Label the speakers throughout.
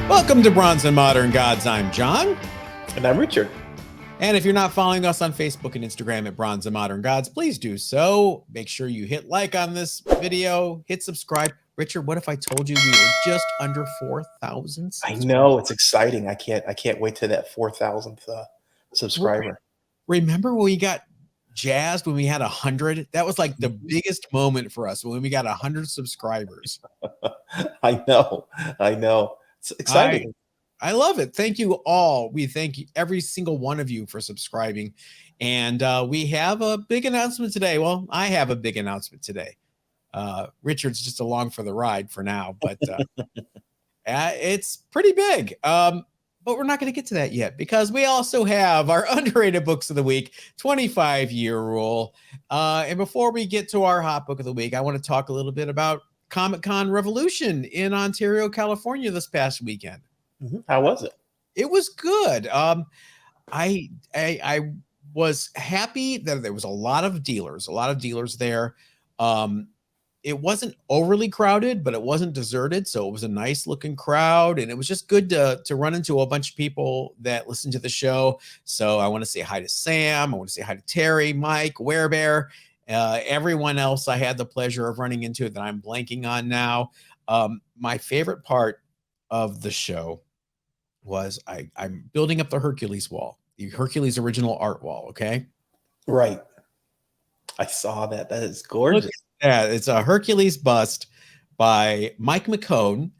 Speaker 1: Welcome to Bronze and Modern Gods. I'm John.
Speaker 2: And I'm Richard.
Speaker 1: And if you're not following us on Facebook and Instagram at Bronze and Modern Gods, please do so. Make sure you hit like on this video, hit subscribe. Richard, what if I told you we were just under 4,000?
Speaker 2: I know, it's exciting. I can't wait to that 4,000th subscriber.
Speaker 1: Remember when we got jazzed when we had 100? That was like the biggest moment for us when we got 100 subscribers.
Speaker 2: I know. It's exciting.
Speaker 1: I love it. Thank you all. We thank you, every single one of you, for subscribing. And we have a big announcement today. Well, I have a big announcement today. Richard's just along for the ride for now, but it's pretty big. But we're not going to get to that yet because we also have our underrated books of the week, 25-year rule. And before we get to our hot book of the week, I want to talk a little bit about Comic-Con Revolution in Ontario, California this past weekend.
Speaker 2: How was it?
Speaker 1: It was good. I was happy that there was a lot of dealers there. It wasn't overly crowded, but it wasn't deserted. So it was a nice looking crowd, and it was just good to run into a bunch of people that listen to the show. So I want to say hi to Sam. I want to say hi to Terry, Mike, Werebear, everyone else I had the pleasure of running into that I'm blanking on now. My favorite part of the show was I'm building up the Hercules wall, the Hercules original art wall. Okay.
Speaker 2: Right. I saw that. That is gorgeous.
Speaker 1: Yeah. It's a Hercules bust by Mike McCone,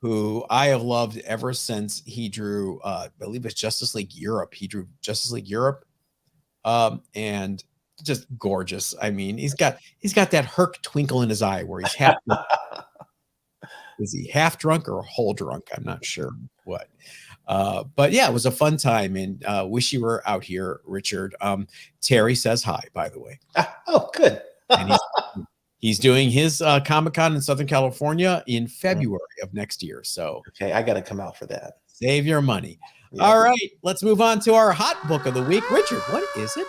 Speaker 1: who I have loved ever since he drew, I believe it's Justice League Europe. He drew Justice League Europe. And just gorgeous. I mean, he's got that Herc twinkle in his eye where he's half is he half drunk or whole drunk? I'm not sure what. But yeah, it was a fun time, and wish you were out here, Richard. Terry says hi, by the way.
Speaker 2: Oh, good.
Speaker 1: And he's doing his Comic-Con in Southern California in February of next year. So
Speaker 2: okay, I got to come out for that.
Speaker 1: Save your money. Yeah. All right, let's move on to our hot book of the week. Richard, what is it?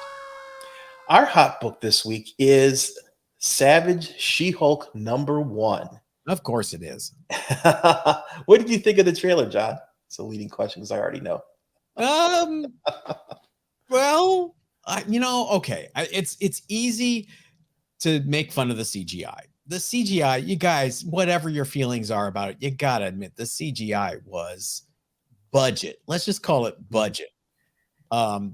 Speaker 2: Our hot book this week is Savage She-Hulk #1.
Speaker 1: Of course it is.
Speaker 2: What did you think of the trailer, John? It's a leading question because I already know.
Speaker 1: Well, okay. It's easy to make fun of the CGI. The CGI, you guys, whatever your feelings are about it, you got to admit the CGI was budget. Let's just call it budget.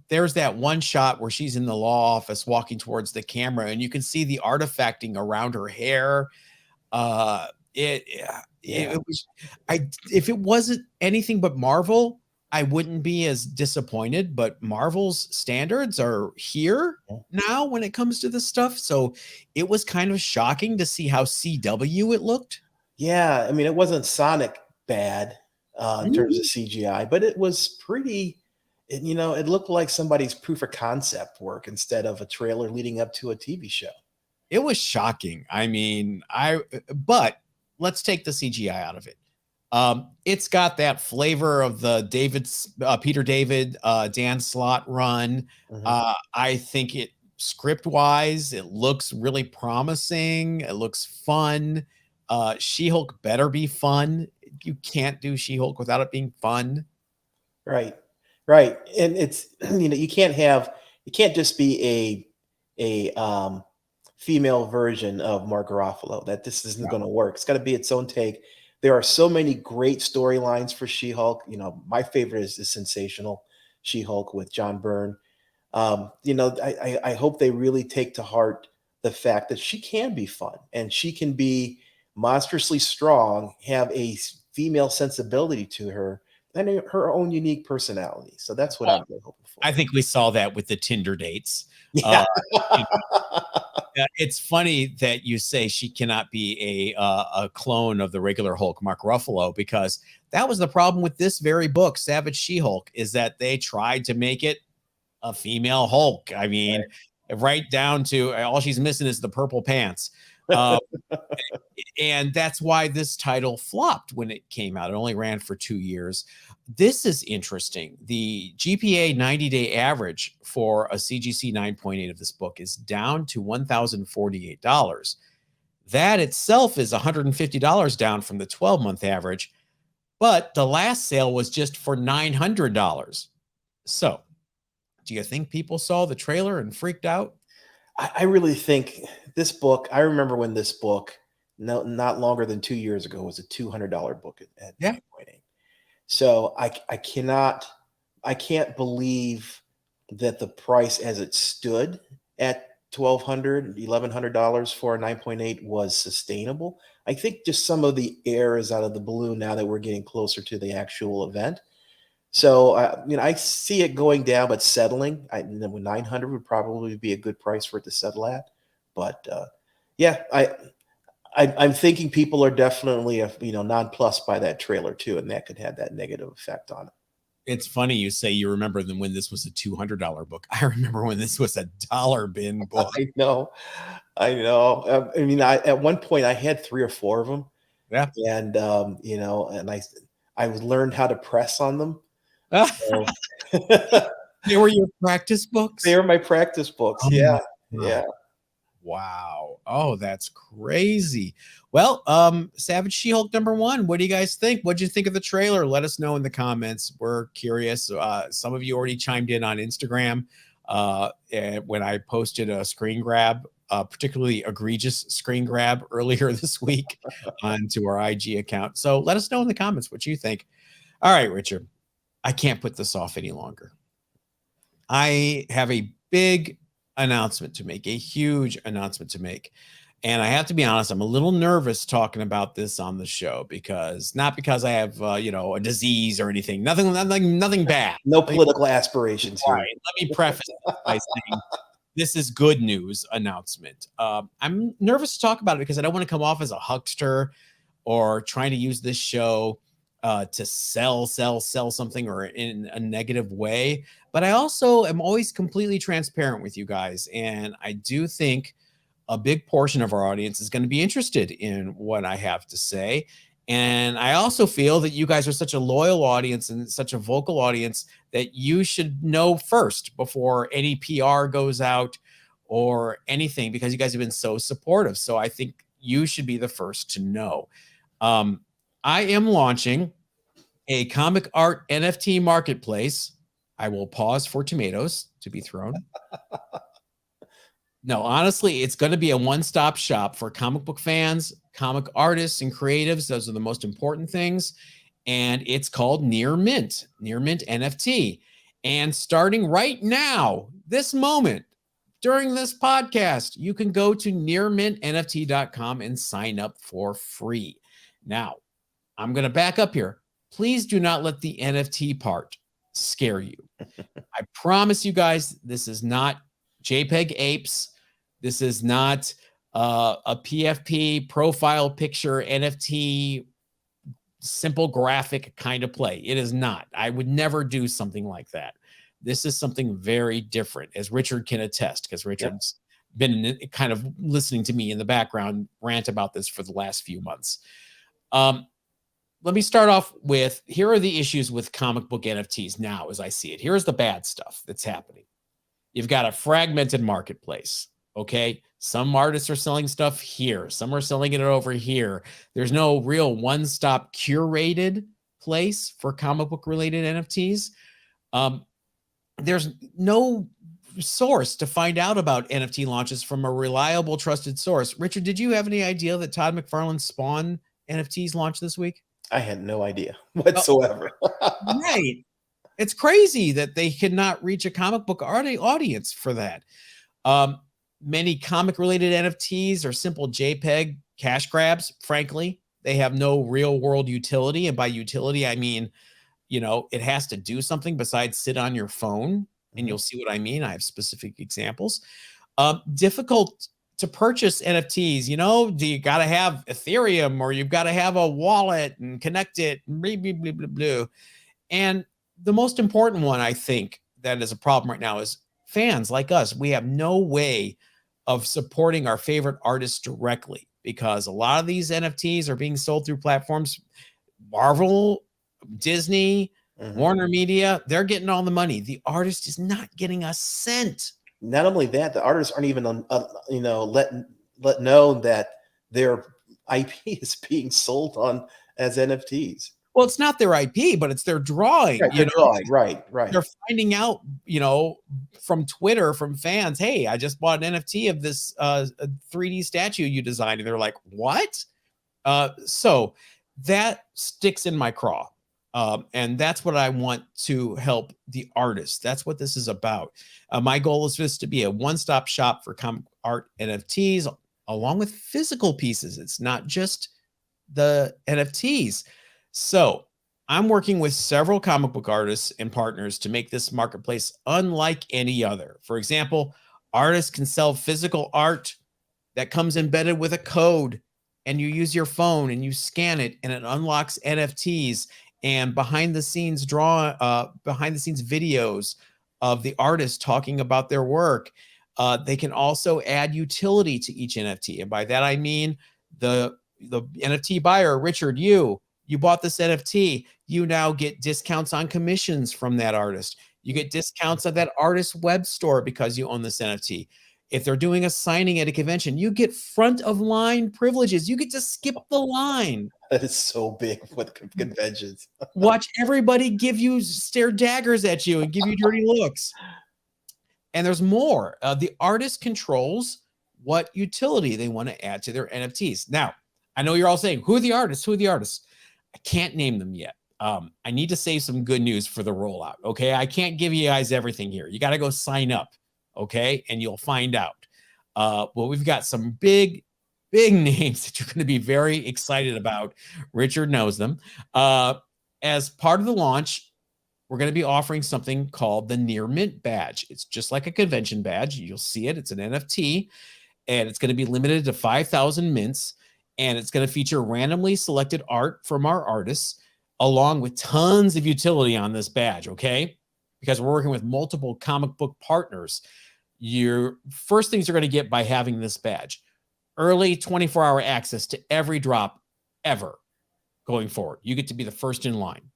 Speaker 1: There's that one shot where she's in the law office walking towards the camera and you can see the artifacting around her hair. It was, if it wasn't anything but Marvel, I wouldn't be as disappointed, but Marvel's standards are here now when it comes to this stuff. So it was kind of shocking to see how CW it looked.
Speaker 2: Yeah. I mean, it wasn't Sonic bad in terms of CGI, but it was pretty, it looked like somebody's proof of concept work instead of a trailer leading up to a TV show.
Speaker 1: It was shocking. I mean, but let's take the CGI out of it. It's got that flavor of the Peter David, Dan Slott run. I think it script wise, it looks really promising. It looks fun. She-Hulk better be fun. You can't do She-Hulk without it being fun.
Speaker 2: Right. And it's, you can't just be a female version of Mark Ruffalo. That this isn't going to work. It's got to be its own take. There are so many great storylines for She-Hulk. My favorite is the sensational She-Hulk with John Byrne. I hope they really take to heart the fact that she can be fun and she can be monstrously strong, have a female sensibility to her, and her own unique personality. So that's what I'm really hoping for.
Speaker 1: I think we saw that with the Tinder dates.
Speaker 2: Yeah.
Speaker 1: It's funny that you say she cannot be a clone of the regular Hulk, Mark Ruffalo, because that was the problem with this very book, Savage She-Hulk, is that they tried to make it a female Hulk. I mean, right down to all she's missing is the purple pants. And that's why this title flopped when it came out. It only ran for 2 years. This is interesting. The GPA 90-day average for a CGC 9.8 of this book is down to $1,048. That itself is $150 down from the 12-month average. but the last sale was just for $900. So, do you think people saw the trailer and freaked out?
Speaker 2: I really think this book, I remember when this book, no, not longer than 2 years ago, was a $200 book at
Speaker 1: Yeah.
Speaker 2: 9.8. So I can't believe that the price as it stood at $1,200, $1,100 for a 9.8 was sustainable. I think just some of the air is out of the balloon now that we're getting closer to the actual event. So, I see it going down, but settling. 900 would probably be a good price for it to settle at. But yeah, I'm thinking people are definitely nonplussed by that trailer too, and that could have that negative effect on it.
Speaker 1: It's funny you say you remember them when this was a $200 book. I remember when this was a dollar bin book.
Speaker 2: I know, I know. At one point I had 3 or 4 of them,
Speaker 1: Yeah.
Speaker 2: and and I learned how to press on them. So
Speaker 1: They were your practice books?
Speaker 2: they were my practice books.
Speaker 1: Oh
Speaker 2: Yeah,
Speaker 1: my
Speaker 2: yeah.
Speaker 1: God. Wow. Oh, that's crazy. Well, Savage She-Hulk #1. What do you guys think? What'd you think of the trailer? Let us know in the comments. We're curious. Some of you already chimed in on Instagram and when I posted a screen grab, particularly egregious screen grab earlier this week onto our IG account. So let us know in the comments what you think. All right, Richard. I can't put this off any longer. I have a big announcement to make, a huge announcement to make. And I have to be honest, I'm a little nervous talking about this on the show not because I have, a disease or anything, nothing bad.
Speaker 2: No political aspirations here.
Speaker 1: Right. Let me preface this by saying this is good news announcement. I'm nervous to talk about it because I don't want to come off as a huckster or trying to use this show to sell something or in a negative way. But I also am always completely transparent with you guys. And I do think a big portion of our audience is going to be interested in what I have to say. And I also feel that you guys are such a loyal audience and such a vocal audience that you should know first before any PR goes out or anything, because you guys have been so supportive. So I think you should be the first to know. I am launching a comic art NFT marketplace. I will pause for tomatoes to be thrown. No, honestly, it's going to be a one-stop shop for comic book fans, comic artists, and creatives. Those are the most important things. And it's called Near Mint NFT. And starting right now, this moment, during this podcast, you can go to nearmintnft.com and sign up for free. Now, I'm going to back up here. Please do not let the NFT part scare you. I promise you guys, this is not JPEG apes. This is not a PFP profile picture NFT simple graphic kind of play. It is not. I would never do something like that. This is something very different, as Richard can attest, because Richard's been kind of listening to me in the background rant about this for the last few months. Let me start off with, here are the issues with comic book NFTs now as I see it. Here's the bad stuff that's happening. You've got a fragmented marketplace, okay? Some artists are selling stuff here. Some are selling it over here. There's no real one-stop curated place for comic book related NFTs. There's no source to find out about NFT launches from a reliable, trusted source. Richard, did you have any idea that Todd McFarlane Spawn NFTs launched this week?
Speaker 2: I had no idea whatsoever.
Speaker 1: Right. It's crazy that they cannot reach a comic book audience for that. Many comic related NFTs are simple JPEG cash grabs. Frankly, they have no real world utility. And by utility, I mean, it has to do something besides sit on your phone. And you'll see what I mean. I have specific examples. Difficult to purchase NFTs. You got to have Ethereum, or you've got to have a wallet and connect it. Blah, blah, blah, blah, blah. And the most important one, I think, that is a problem right now is fans like us. We have no way of supporting our favorite artists directly, because a lot of these NFTs are being sold through platforms. Marvel, Disney, Warner Media, they're getting all the money. The artist is not getting a cent.
Speaker 2: Not only that, the artists aren't even let know that their IP is being sold on as NFTs.
Speaker 1: Well, it's not their IP, but it's their drawing.
Speaker 2: Right, they're drawing. Right, right.
Speaker 1: They're finding out, from Twitter, from fans, hey, I just bought an NFT of this 3D statue you designed. And they're like, what? So that sticks in my craw. And that's what I want to help the artists. That's what this is about. My goal is for this to be a one-stop shop for comic art NFTs, along with physical pieces. It's not just the NFTs. So I'm working with several comic book artists and partners to make this marketplace unlike any other. For example, artists can sell physical art that comes embedded with a code, and you use your phone and you scan it, and it unlocks NFTs and behind the scenes videos of the artist talking about their work. They can also add utility to each NFT. And by that, I mean the NFT buyer, Richard, you bought this NFT. You now get discounts on commissions from that artist. You get discounts on that artist's web store because you own this NFT. If they're doing a signing at a convention, you get front of line privileges. You get to skip the line.
Speaker 2: That is so big with conventions.
Speaker 1: Watch everybody give you stare daggers at you and give you dirty looks. And there's more. The artist controls what utility they want to add to their NFTs. Now, I know you're all saying, who are the artists? Who are the artists? I can't name them yet. I need to save some good news for the rollout. Okay. I can't give you guys everything here. You got to go sign up. Okay. And you'll find out. Well, we've got some big names that you're going to be very excited about. Richard knows them. As part of the launch, we're going to be offering something called the Near Mint badge. It's just like a convention badge. You'll see it. It's an NFT, and it's going to be limited to 5,000 mints. And it's going to feature randomly selected art from our artists, along with tons of utility on this badge, okay? Because we're working with multiple comic book partners. Your first things you're going to get by having this badge: early 24-hour access to every drop ever going forward. You get to be the first in line.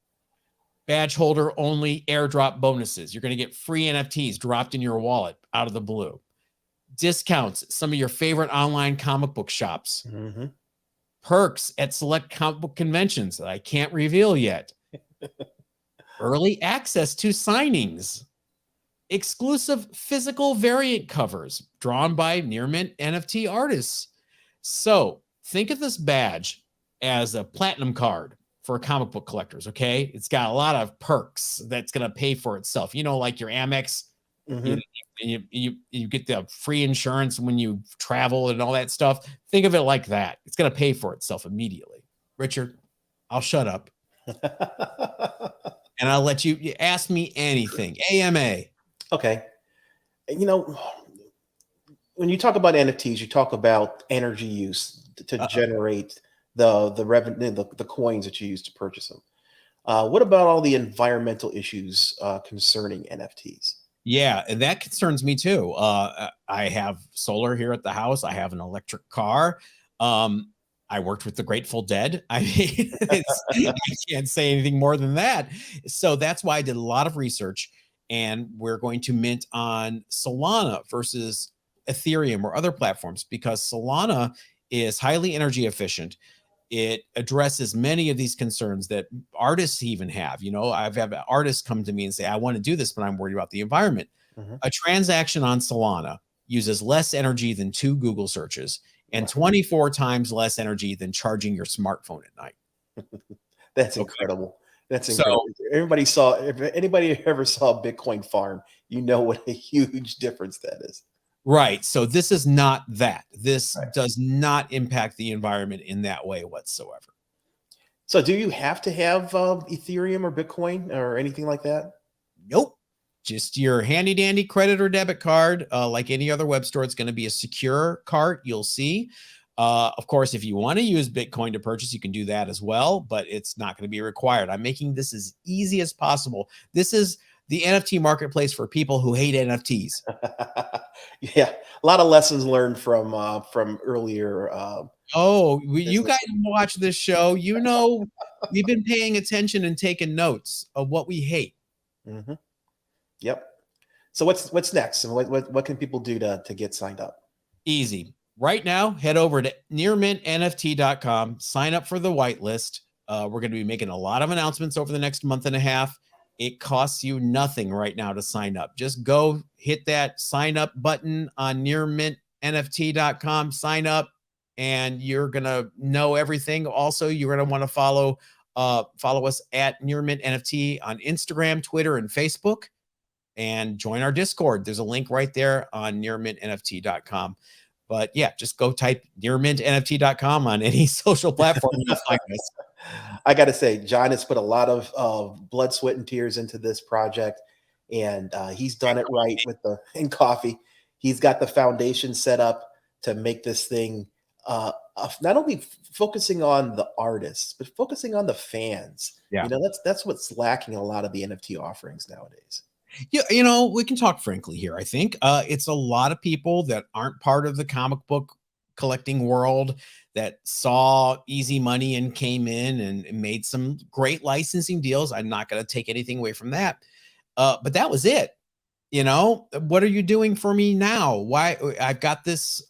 Speaker 1: Badge holder only airdrop bonuses. You're going to get free NFTs dropped in your wallet out of the blue. Discounts at some of your favorite online comic book shops.
Speaker 2: Mm-hmm.
Speaker 1: Perks at select comic book conventions that I can't reveal yet. Early access to signings. Exclusive physical variant covers drawn by Near Mint NFT artists. So think of this badge as a platinum card for comic book collectors, okay? It's got a lot of perks that's going to pay for itself. Like your Amex,
Speaker 2: Mm-hmm.
Speaker 1: you get the free insurance when you travel and all that stuff. Think of it like that. It's going to pay for itself immediately. Richard, I'll shut up. And I'll let you ask me anything. AMA.
Speaker 2: Okay. When you talk about NFTs, you talk about energy use to generate the revenue, the coins that you use to purchase them. What about all the environmental issues concerning NFTs?
Speaker 1: Yeah, and that concerns me too. I have solar here at the house. I have an electric car. I worked with the Grateful Dead. I mean, I can't say anything more than that. So that's why I did a lot of research, and we're going to mint on Solana versus Ethereum or other platforms, because Solana is highly energy efficient. It addresses many of these concerns that artists even have. I've had artists come to me and say, I want to do this, but I'm worried about the environment.
Speaker 2: Mm-hmm.
Speaker 1: A transaction on Solana uses less energy than 2 Google searches and 24 times less energy than charging your smartphone at night.
Speaker 2: That's incredible. That's incredible. So, if anybody ever saw a Bitcoin farm, what a huge difference that is.
Speaker 1: Right. So this is not that. This does not impact the environment in that way whatsoever.
Speaker 2: So do you have to have Ethereum or Bitcoin or anything like that?
Speaker 1: Nope. Just your handy dandy credit or debit card. Like any other web store, it's going to be a secure cart. You'll see. Of course, if you want to use Bitcoin to purchase, you can do that as well, but it's not going to be required. I'm making this as easy as possible. This is the NFT marketplace for people who hate NFTs.
Speaker 2: Yeah, a lot of lessons learned from earlier.
Speaker 1: You guys watch this show. We've been paying attention and taking notes of what we hate.
Speaker 2: Mm-hmm. Yep. So what's next, and what can people do to get signed up?
Speaker 1: Easy. Right now, head over to nearmintnft.com, sign up for the whitelist. We're going to be making a lot of announcements over the next month and a half. It costs you nothing right now to sign up. Just go hit that sign up button on nearmintnft.com, sign up, and you're going to know everything. Also, you're going to want to follow us at Nearmint NFT on Instagram, Twitter, and Facebook, and join our Discord. There's a link right there on nearmintnft.com. But yeah, just go type nearmintnft.com on any social platform. You'll find us.
Speaker 2: I got to say, John has put a lot of blood, sweat, and tears into this project, and he's done it right with the in coffee. He's got the foundation set up to make this thing not only focusing on the artists, but focusing on the fans.
Speaker 1: Yeah.
Speaker 2: You know, that's what's lacking in a lot of the NFT offerings nowadays.
Speaker 1: Yeah, you know, we can talk frankly here. I think it's a lot of people that aren't part of the comic book collecting world that saw easy money and came in and made some great licensing deals. I'm not going to take anything away from that. But that was it. You know, what are you doing for me now? Why I've got this,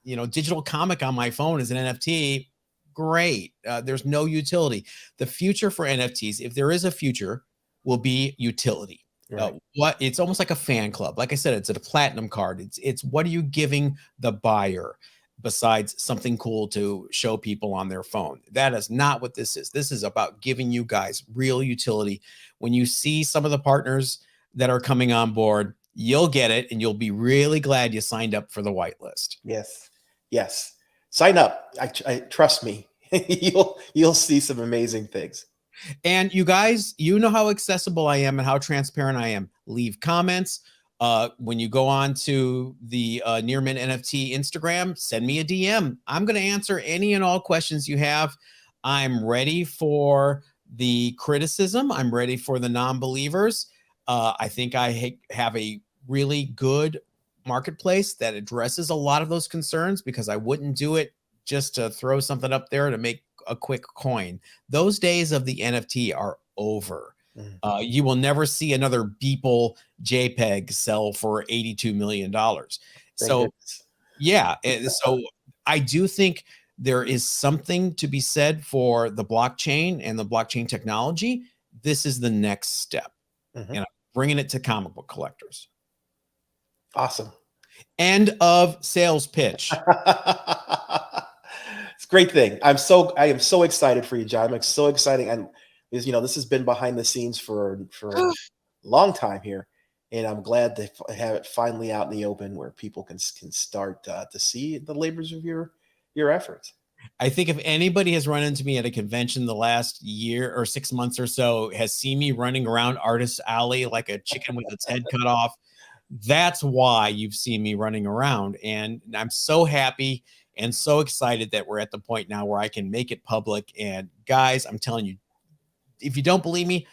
Speaker 1: digital comic on my phone as an NFT. Great. There's no utility. The future for NFTs, if there is a future, will be utility.
Speaker 2: Right.
Speaker 1: It's almost like a fan club. Like I said, it's a platinum card. It's what are you giving the buyer besides something cool to show people on their phone? That is not what this is. This is about giving you guys real utility. When you see some of the partners that are coming on board, you'll get it, and you'll be really glad you signed up for the whitelist.
Speaker 2: Yes. Sign up. I trust me. you'll see some amazing things.
Speaker 1: And you guys, you know how accessible I am and how transparent I am. Leave comments. When you go on to the Nearmint NFT Instagram, send me a DM. I'm going to answer any and all questions you have. I'm ready for the criticism. I'm ready for the non-believers. I think I have a really good marketplace that addresses a lot of those concerns, because I wouldn't do it just to throw something up there to make a quick coin. Those days of the NFT are over. You will never see another Beeple JPEG sell for $82 million. So yeah, so I do think there is something to be said for the blockchain and the blockchain technology. This is the next step, and I'm bringing it to comic book collectors.
Speaker 2: Awesome.
Speaker 1: End of sales pitch.
Speaker 2: It's a great thing. I am so excited for you, John. I'm so exciting. And this has been behind the scenes for a long time here. And I'm glad to have it finally out in the open where people can start to see the labors of your efforts.
Speaker 1: I think if anybody has run into me at a convention the last year or 6 months or so, has seen me running around Artist Alley like a chicken with its head cut off, that's why you've seen me running around. And I'm so happy and so excited that we're at the point now where I can make it public. And guys, I'm telling you, if you don't believe me,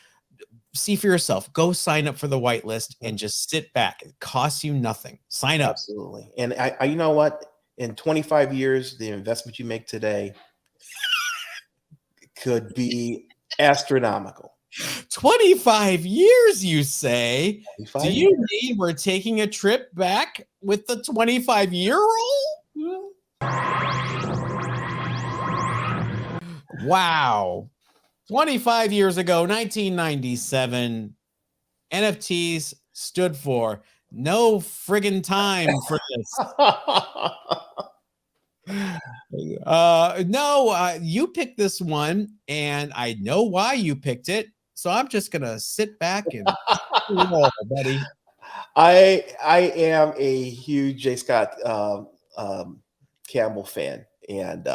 Speaker 1: see for yourself. Go sign up for the whitelist and just sit back. It costs you nothing. Sign up.
Speaker 2: Absolutely. And I you know what? In 25 years, the investment you make today could be astronomical.
Speaker 1: 25 years, you say?
Speaker 2: 25
Speaker 1: Do you mean we're taking a trip back with the 25-year-old? Wow. 25 years ago, 1997, NFTs stood for no friggin' time for this. You picked this one, and I know why you picked it. So I'm just gonna sit back and roll, buddy.
Speaker 2: I am a huge J. Scott Campbell fan, and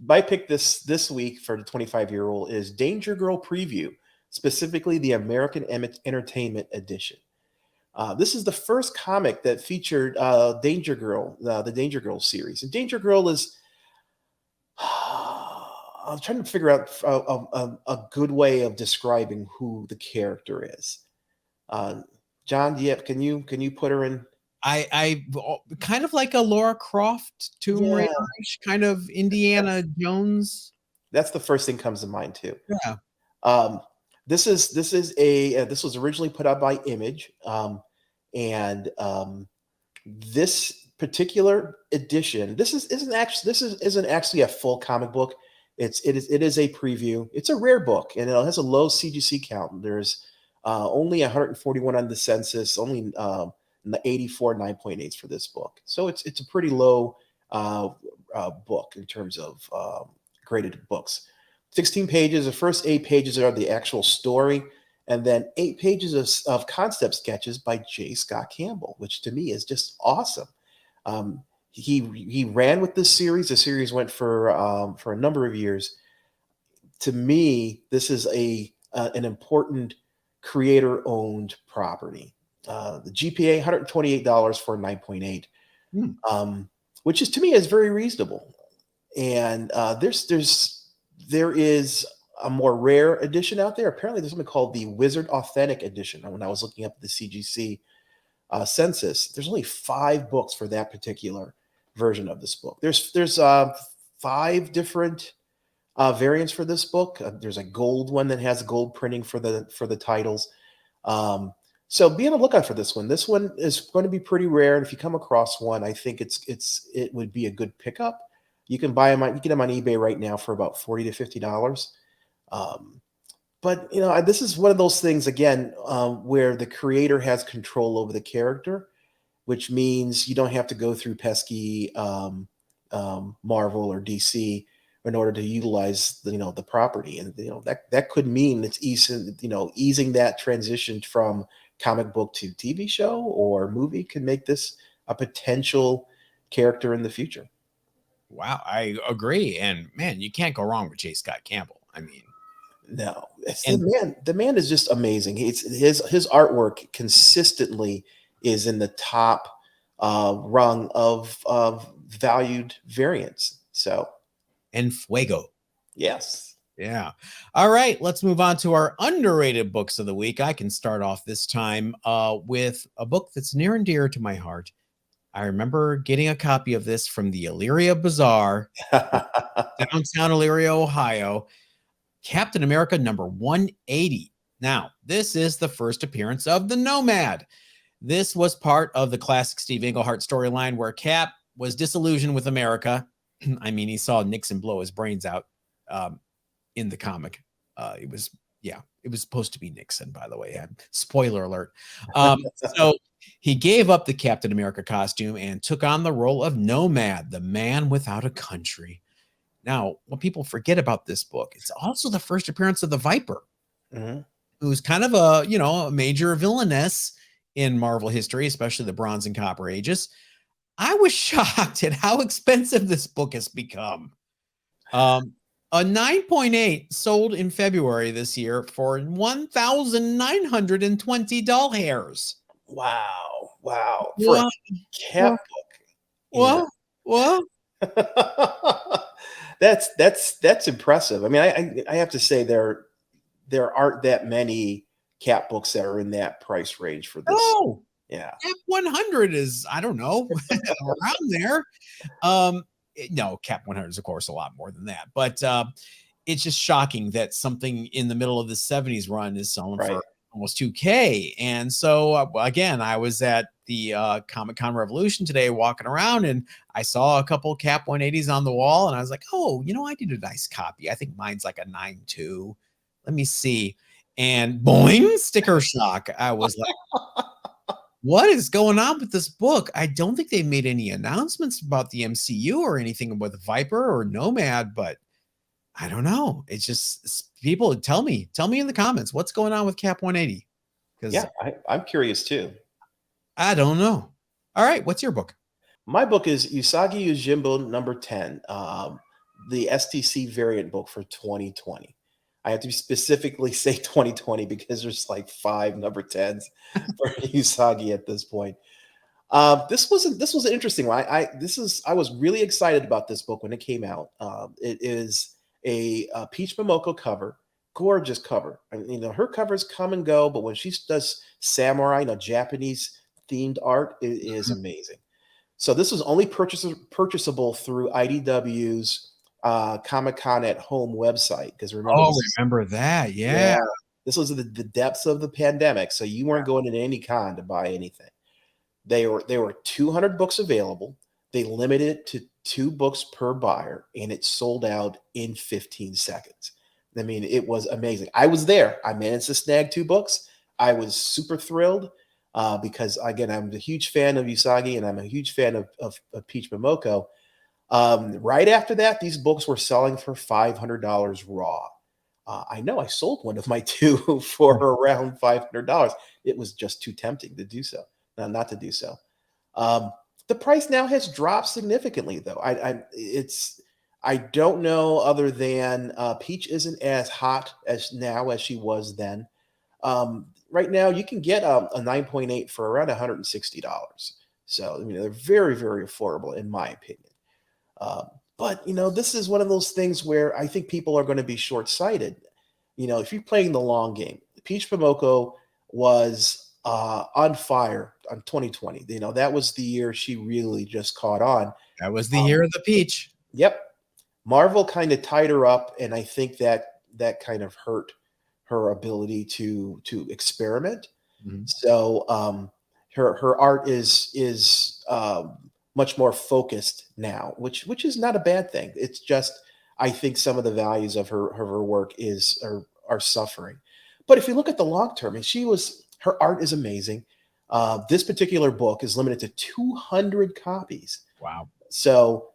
Speaker 2: my pick this week for the 25-year-old is Danger Girl Preview, specifically the American Entertainment Edition. This is the first comic that featured Danger Girl, the Danger Girl series. And Danger Girl is, I'm trying to figure out a good way of describing who the character is. John, can you put her in?
Speaker 1: I kind of like a Laura Croft, Tomb Raider-ish, kind of Indiana Jones.
Speaker 2: That's the first thing comes to mind too.
Speaker 1: Yeah.
Speaker 2: This was originally put out by Image, and this particular edition, this isn't actually a full comic book. It is a preview. It's a rare book, and it has a low CGC count. There's only 141 on the census, only 84 9.8s for this book. So it's a pretty low book in terms of graded books. 16 pages. The first 8 pages are the actual story, and then 8 pages of concept sketches by J. Scott Campbell, which to me is just awesome. He ran with this series. The series went for a number of years. To me, this is an important creator-owned property. The GPA $128 for 9.8, which is to me is very reasonable. And there is a more rare edition out there. Apparently, there's something called the Wizard Authentic Edition. When I was looking up the CGC census, there's only 5 books for that particular version of this book. There's 5 different variants for this book. There's a gold one that has gold printing for the titles. So be on the lookout for this one. This one is going to be pretty rare, and if you come across one, I think it would be a good pickup. You can buy them. You can get them on eBay right now for about $40 to $50. But this is one of those things again where the creator has control over the character, which means you don't have to go through pesky Marvel or DC in order to utilize the property, and that could mean it's easing that transition from comic book to TV show or movie could make this a potential character in the future.
Speaker 1: Wow, I agree, and man, you can't go wrong with J. Scott Campbell. I mean,
Speaker 2: no, the man is just amazing. His artwork consistently is in the top rung of valued variants. So,
Speaker 1: and Fuego.
Speaker 2: Yes.
Speaker 1: Yeah. All right, let's move on to our underrated books of the week. I can start off this time with a book that's near and dear to my heart. I remember getting a copy of this from the Elyria Bazaar, downtown Elyria, Ohio. Captain America number 180. Now, this is the first appearance of the Nomad. This was part of the classic Steve Englehart storyline where Cap was disillusioned with America. I mean, he saw Nixon blow his brains out in the comic. It was supposed to be Nixon, by the way. Spoiler alert. So he gave up the Captain America costume and took on the role of Nomad, the man without a country. Now, what people forget about this book, it's also the first appearance of the Viper, who's kind of a major villainess in Marvel history, especially the Bronze and Copper Ages. I was shocked at how expensive this book has become. A 9.8 sold in February this year for 1,920 doll hairs.
Speaker 2: Wow. For
Speaker 1: What?
Speaker 2: a Cap book.
Speaker 1: What?
Speaker 2: That's impressive. I mean, I have to say there aren't that many Cap books that are in that price range for this.
Speaker 1: Oh,
Speaker 2: yeah.
Speaker 1: Cap 100 is, I don't know, around there. No, Cap 100 is of course a lot more than that, but it's just shocking that something in the middle of the 70s run is selling for almost $2K. And so again, I was at the Comic-Con Revolution today walking around, and I saw a couple Cap 180s on the wall, and I was like, oh, I did a nice copy. I think mine's like a 9.2. Let me see. And boing, sticker shock. I was like, what is going on with this book? I don't think they made any announcements about the MCU or anything with Viper or Nomad, but I don't know. It's just people tell me in the comments what's going on with Cap 180.
Speaker 2: Yeah, I'm curious too.
Speaker 1: I don't know. All right, what's your book?
Speaker 2: My book is Usagi Yojimbo number 10, the STC variant book for 2020. I have to specifically say 2020 because there's like 5 number 10s for Usagi at this point. This was an interesting one. I was really excited about this book when it came out. It is a Peach Momoko cover, gorgeous cover. I mean, her covers come and go, but when she does samurai, Japanese themed art, it is amazing. So this was only purchasable through IDW's Comic-Con at Home website, because
Speaker 1: remember that? Yeah.
Speaker 2: This was the depths of the pandemic, so you weren't going to any con to buy anything. There were 200 books available. They limited it to 2 books per buyer, and it sold out in 15 seconds. I mean, it was amazing. I was there. I managed to snag 2 books. I was super thrilled because, again, I'm a huge fan of Usagi and I'm a huge fan of Peach Momoko. Right after that, these books were selling for $500 raw. I know I sold one of my 2 for around $500. It was just too tempting to do so, not to do so. Um, the price now has dropped significantly, though. I don't know, other than Peach isn't as hot as now as she was then. Right now, you can get a 9.8 for around $160. So I mean, they're very, very affordable in my opinion. But this is one of those things where I think people are going to be short-sighted. If you're playing the long game, Peach Momoko was on fire on 2020. That was the year she really just caught on.
Speaker 1: That was the year of the peach.
Speaker 2: Yep. Marvel kind of tied her up, and I think that kind of hurt her ability to experiment.
Speaker 1: Mhm.
Speaker 2: So her art is much more focused now, which is not a bad thing. It's just, I think some of the values of her work are suffering. But if you look at the long term, and her art is amazing. This particular book is limited to 200 copies.
Speaker 1: Wow.
Speaker 2: So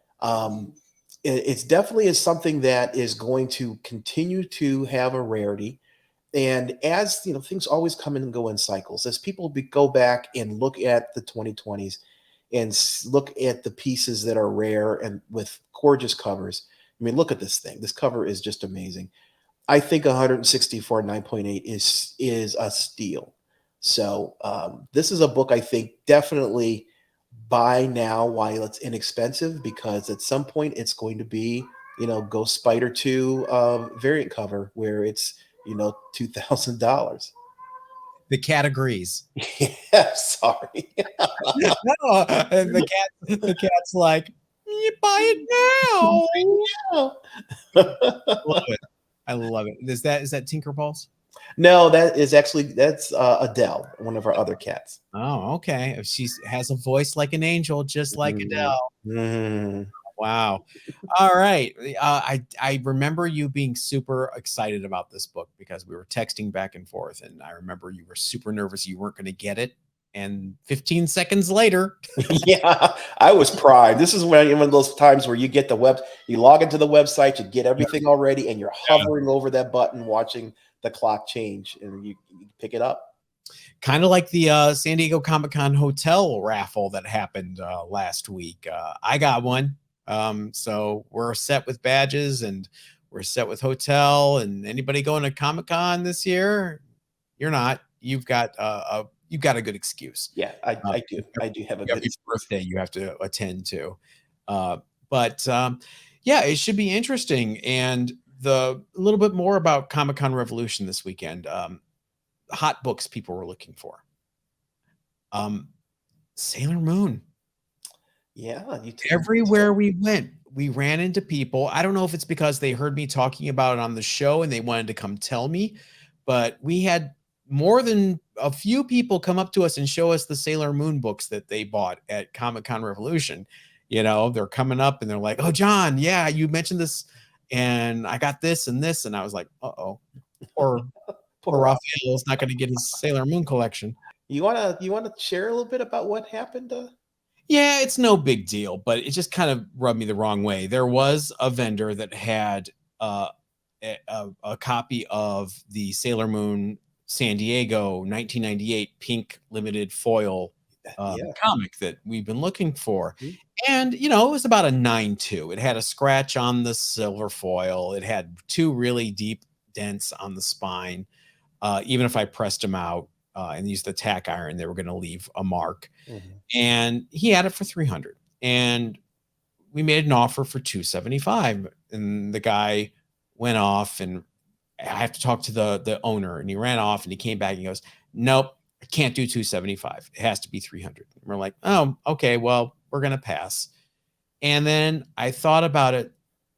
Speaker 2: it's definitely is something that is going to continue to have a rarity. And as things always come and go in cycles. As people go back and look at the 2020s and look at the pieces that are rare and with gorgeous covers. I mean, look at this thing. This cover is just amazing. I think 164 9.8 is a steal. So this is a book I think definitely buy now while it's inexpensive, because at some point it's going to be Ghost Spider 2 variant cover where it's $2,000.
Speaker 1: The cat agrees.
Speaker 2: Yeah, sorry.
Speaker 1: No, and the cat's like, you buy it now. Love it. I love it. Is that Tinkerbell's?
Speaker 2: No, that's Adele, one of our other cats.
Speaker 1: Oh, okay. If she has a voice like an angel, just like Adele.
Speaker 2: Mhm.
Speaker 1: Wow. All right. I remember you being super excited about this book because we were texting back and forth, and I remember you were super nervous you weren't going to get it. And 15 seconds later,
Speaker 2: Yeah, I was primed. This is one of those times where you log into the website, you get everything already, and you're hovering over that button, watching the clock change, and you pick it up.
Speaker 1: kind of like the San Diego Comic-Con hotel raffle that happened last week. I got one. So we're set with badges and we're set with hotel. And anybody going to Comic-Con this year? You're not. You've got a good excuse.
Speaker 2: Yeah, I do. I do have a good
Speaker 1: Every birthday you have to attend to. But yeah, it should be interesting. And a little bit more about Comic-Con Revolution this weekend. Hot books people were looking for. Sailor Moon.
Speaker 2: Yeah,
Speaker 1: Everywhere we went, we ran into people. I don't know if it's because they heard me talking about it on the show and they wanted to come tell me, but we had more than a few people come up to us and show us the Sailor Moon books that they bought at Comic-Con Revolution. They're coming up and they're like, "Oh, John, yeah, you mentioned this and I got this and this." And I was like, "Uh-oh." Poor Raphael's not going to get his Sailor Moon collection.
Speaker 2: You wanna share a little bit about what happened?
Speaker 1: Yeah, it's no big deal, but it just kind of rubbed me the wrong way. There was a vendor that had a copy of the Sailor Moon San Diego 1998 pink limited foil
Speaker 2: Yeah.
Speaker 1: comic that we've been looking for.
Speaker 2: Mhm.
Speaker 1: And, it was about a 9.2. It had a scratch on the silver foil. It had 2 really deep dents on the spine. Even if I pressed them out and used the tack iron, they were going to leave a mark.
Speaker 2: Mhm.
Speaker 1: And he had it for 300, and we made an offer for 275, and the guy went off, and I have to talk to the owner, and he ran off and he came back and he goes, "Nope, I can't do 275. It has to be 300." And we're like, "Oh, okay, well, we're going to pass." And then I thought about it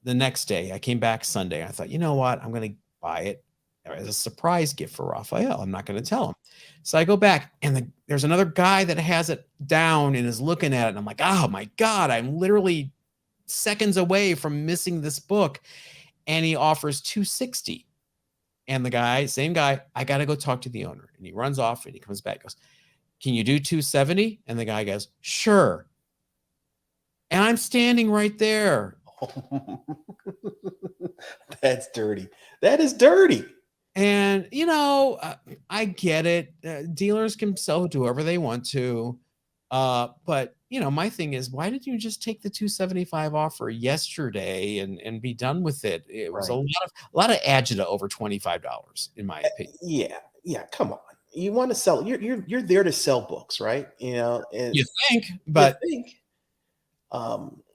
Speaker 1: the next day. I came back Sunday. I thought, you know what? I'm going to buy it as a surprise gift for Raphael. I'm not going to tell him. So I go back, and there's another guy that has it down and is looking at it. And I'm like, oh my God, I'm literally seconds away from missing this book, and he offers 260. And the guy, same guy, I got to go talk to the owner. And he runs off and he comes back, goes, can you do 270? And the guy goes, sure. And I'm standing right there.
Speaker 2: That's dirty. That is dirty.
Speaker 1: And, you know, I get it. Dealers can sell to whoever they want to. But, you know, my thing is, why did you just take the 275 offer yesterday and be done with it? It was
Speaker 2: Right.
Speaker 1: a lot of agita over $25, in my opinion.
Speaker 2: Yeah. Come on. You want to sell? You're there to sell books, right? You know, and
Speaker 1: You think, but
Speaker 2: you think.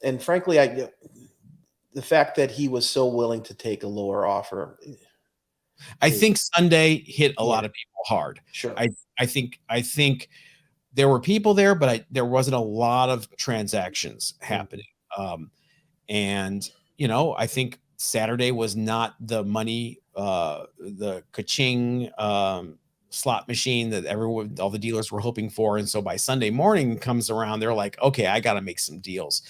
Speaker 2: And frankly, the fact that he was so willing to take a lower offer.
Speaker 1: I think Sunday hit a lot of people hard.
Speaker 2: Sure.
Speaker 1: I think there were people there, but there wasn't a lot of transactions happening. And you know, I think Saturday was not the money, the ka-ching slot machine that all the dealers were hoping for. And so by Sunday morning comes around, they're like, okay, I got to make some deals.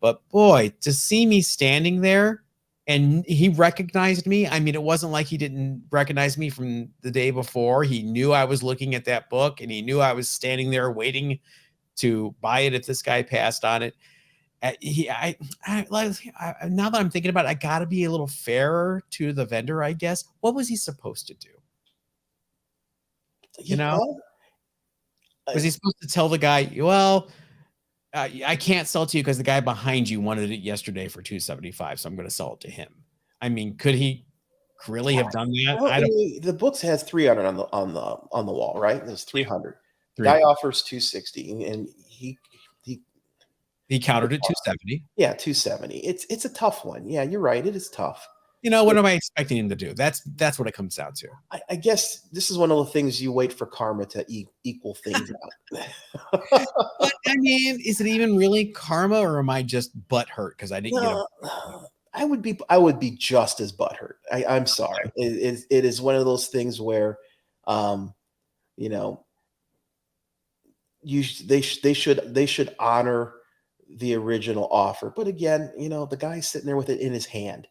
Speaker 1: But boy, to see me standing there and he recognized me. I mean, it wasn't like he didn't recognize me from the day before. He knew I was looking at that book and he knew I was standing there waiting to buy it if this guy passed on it. Now that I'm thinking about it, I got to be a little fairer to the vendor, I guess. What was he supposed to do? You know, was he supposed to tell the guy, well, I can't sell to you because the guy behind you wanted it yesterday for 275, so I'm going to sell it to him. I mean, could he really have done that?
Speaker 2: Well, the books has 300 on the wall, right? There's 300. Guy offers 260, and he
Speaker 1: countered at 270.
Speaker 2: Yeah, 270. It's a tough one. Yeah, you're right. It is tough.
Speaker 1: You know, what am I expecting him to do? That's what it comes down to.
Speaker 2: I guess this is one of the things you wait for karma to equal things out.
Speaker 1: But I mean, is it even really karma, or am I just butthurt because I didn't get a...
Speaker 2: I would be just as butthurt. I'm sorry. It is one of those things where, you know, they should honor the original offer. But again, you know, the guy's sitting there with it in his hand.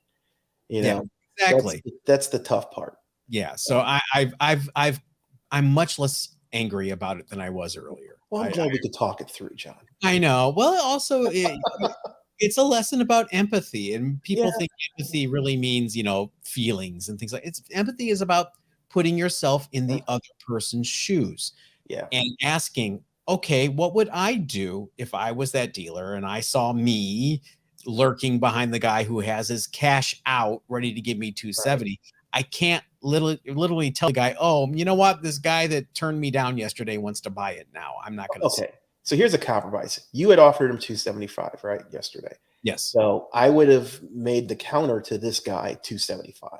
Speaker 2: You know,
Speaker 1: exactly.
Speaker 2: That's the tough part.
Speaker 1: Yeah. So I'm much less angry about it than I was earlier.
Speaker 2: Well, I'm glad we could talk it through, John.
Speaker 1: I know. Well, also it's a lesson about empathy, and people think empathy really means, you know, feelings and things like it's empathy is about putting yourself in the other person's shoes.
Speaker 2: Yeah.
Speaker 1: And asking, okay, what would I do if I was that dealer and I saw me lurking behind the guy who has his cash out ready to give me 270? Right. I can't literally tell the guy, oh, you know what? This guy that turned me down yesterday wants to buy it now. I'm not going to.
Speaker 2: Okay. So here's a compromise. You had offered him 275, right? Yesterday.
Speaker 1: Yes.
Speaker 2: So I would have made the counter to this guy 275.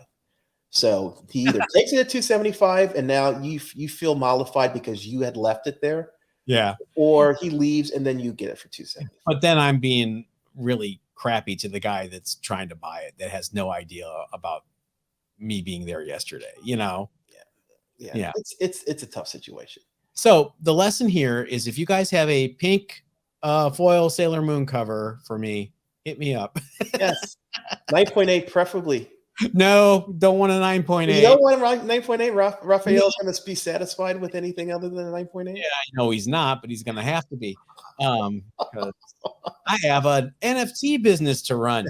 Speaker 2: So he either takes it at 275 and now you feel mollified because you had left it there.
Speaker 1: Yeah.
Speaker 2: Or he leaves and then you get it for 275.
Speaker 1: But then I'm being really crappy to the guy that's trying to buy it that has no idea about me being there yesterday, you know?
Speaker 2: Yeah. It's a tough situation.
Speaker 1: So the lesson here is if you guys have a pink foil Sailor Moon cover for me, hit me up.
Speaker 2: Yes. 9.8 preferably.
Speaker 1: No, don't want a 9.8.
Speaker 2: You don't want a 9.8. Raphael's going to be satisfied with anything other than a 9.8?
Speaker 1: Yeah, I know he's not, but he's going to have to be. Because I have an NFT business to run.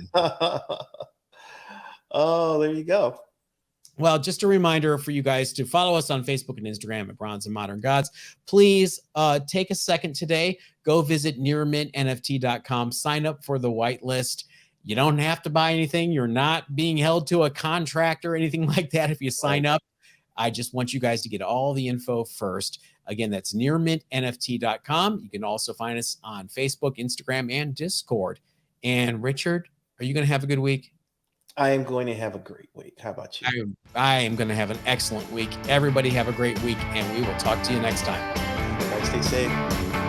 Speaker 2: Oh, there you go.
Speaker 1: Well, just a reminder for you guys to follow us on Facebook and Instagram at Bronze and Modern Gods. Please take a second today. Go visit nearmintnft.com. Sign up for the whitelist. You don't have to buy anything. You're not being held to a contract or anything like that if you sign up. I just want you guys to get all the info first. Again, that's nearmintnft.com. You can also find us on Facebook, Instagram, and Discord. And Richard, are you going to have a good week?
Speaker 2: I am going to have a great week. How about you?
Speaker 1: I am going to have an excellent week. Everybody have a great week, and we will talk to you next time.
Speaker 2: Everybody stay safe.